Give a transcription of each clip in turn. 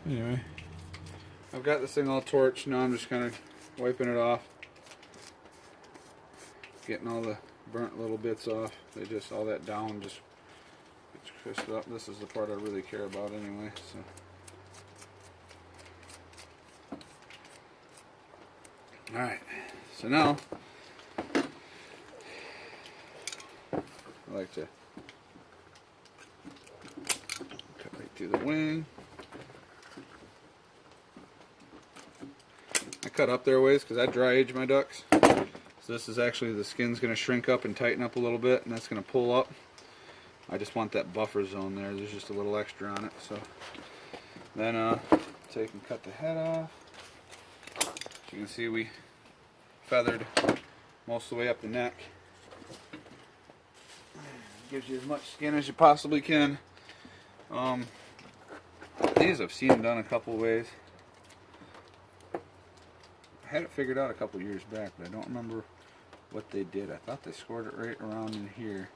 Anyway, I've got this thing all torched. Now I'm just kind of wiping it off, getting all the burnt little bits off. They just, all that down just gets crisped up. This is the part I really care about anyway. So. Alright, so now I like to cut right through the wing. I cut up there ways because I dry age my ducks. So this is actually, the skin's going to shrink up and tighten up a little bit, and that's going to pull up. I just want that buffer zone there. There's just a little extra on it. So then take and cut the head off. As you can see, we feathered most of the way up the neck. Gives you as much skin as you possibly can. These I've seen done a couple ways. I had it figured out a couple years back, but I don't remember what they did. I thought they scored it right around in here.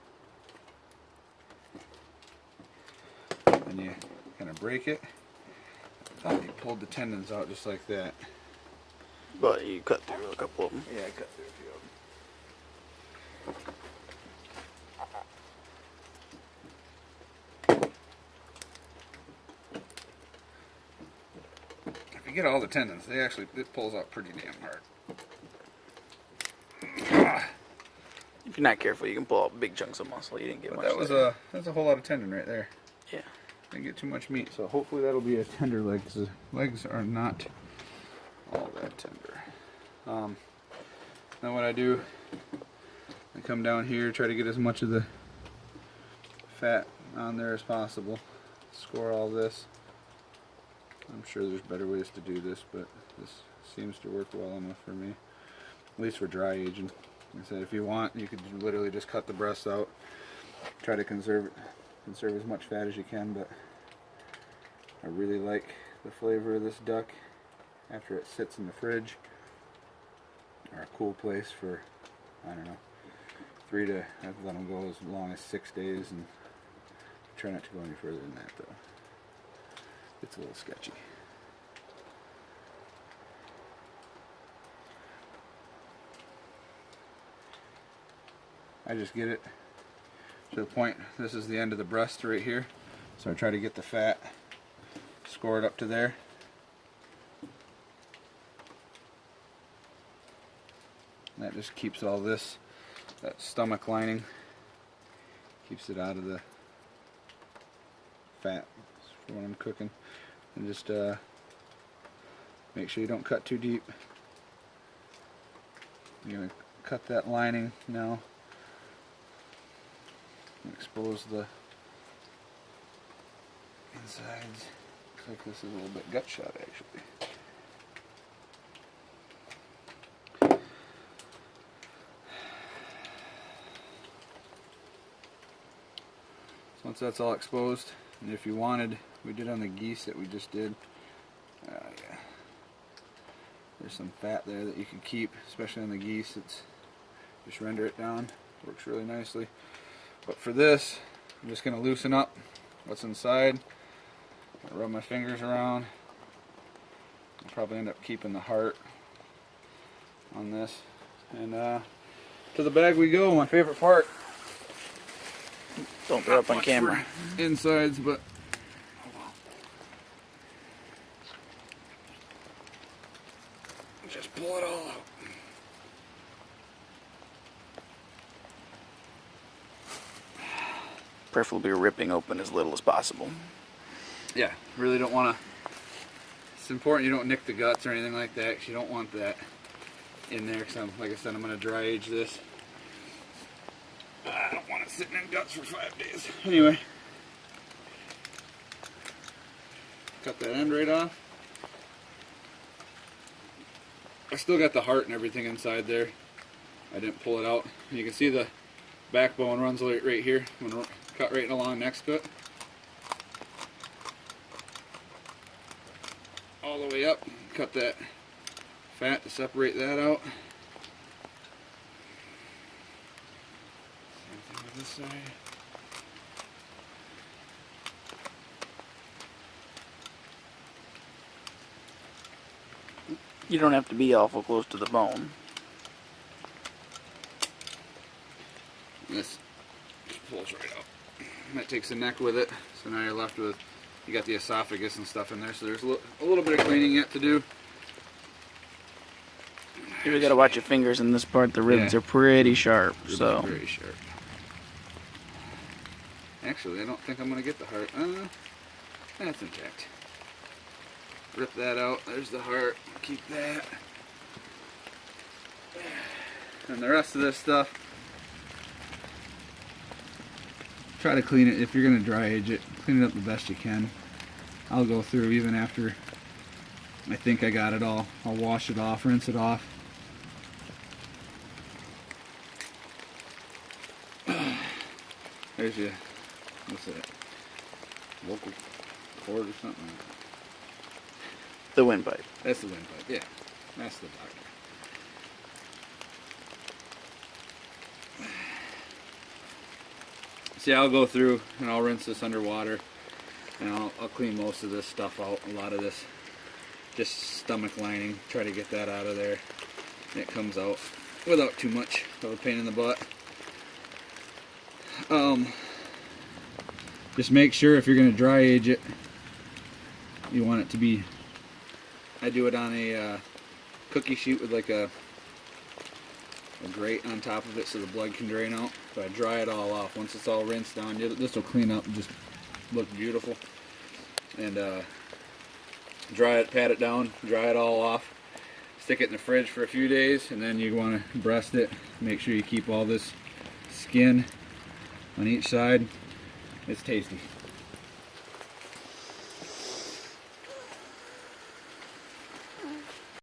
And you kind of break it. I thought they pulled the tendons out just like that. But you cut through a couple of them. Yeah, I cut through a few of them. If you get all the tendons, it pulls out pretty damn hard. If you're not careful, you can pull out big chunks of muscle. You didn't get But much. that's a whole lot of tendon right there. Yeah. Didn't get too much meat, so hopefully that'll be a tender leg, because the legs are not all that tender. Now what I do, I come down here, try to get as much of the fat on there as possible. Score all this. I'm sure there's better ways to do this, but this seems to work well enough for me. At least for dry aging. Like I said, if you want, you could literally just cut the breasts out. Try to conserve as much fat as you can, but I really like the flavor of this duck after it sits in the fridge or a cool place for, I don't know, I've let them go as long as 6 days, and try not to go any further than that though. It's a little sketchy. I just get it to the point. This is the end of the breast right here, so I try to get the fat scored up to there. That just keeps all this, that stomach lining, keeps it out of the fat for when I'm cooking. And just make sure you don't cut too deep. You're going to cut that lining now. Expose the insides. Looks like this is a little bit gut shot actually. So once that's all exposed, and if you wanted, we did on the geese that we just did. Yeah. There's some fat there that you can keep, especially on the geese. It's just render it down. Works really nicely. But for this, I'm just going to loosen up what's inside. I rub my fingers around. I'll probably end up keeping the heart on this. And to the bag we go, my favorite part. Don't throw up on camera. Insides, but just pull it all out. Preferably ripping open as little as possible. Yeah, really don't want to. It's important you don't nick the guts or anything like that, because you don't want that in there. Because like I said, I'm going to dry age this. I don't want it sitting in guts for 5 days. Anyway, cut that end right off. I still got the heart and everything inside there. I didn't pull it out. You can see the backbone runs right here. I'm going to cut right along next to it. All the way up. Cut that fat to separate that out. Same thing with this side. You don't have to be awful close to the bone. This pulls right out. That takes the neck with it. So now you're left with, you got the esophagus and stuff in there. So there's a little bit of cleaning yet to do. You really gotta watch your fingers in this part. The ribs Yeah. are pretty sharp. Ribs So are very sharp. Actually, I don't think I'm gonna get the heart. That's intact. Rip that out. There's the heart. Keep that. And the rest of this stuff, try to clean it. If you're gonna dry age it, clean it up the best you can. I'll go through even after I think I got it all. I'll wash it off, rinse it off. There's your, what's that? Vocal cord or something? the windpipe. That's the windpipe, yeah. That's the doctor. See, I'll go through and I'll rinse this underwater and I'll clean most of this stuff out. A lot of this just stomach lining, try to get that out of there. And it comes out without too much of a pain in the butt. Just make sure if you're going to dry age it, you want it to be, I do it on a cookie sheet with like a grate on top of it so the blood can drain out. So I dry it all off. Once it's all rinsed down, this will clean up and just look beautiful. And dry it, pat it down, dry it all off. Stick it in the fridge for a few days, and then you want to breast it. Make sure you keep all this skin on each side. It's tasty.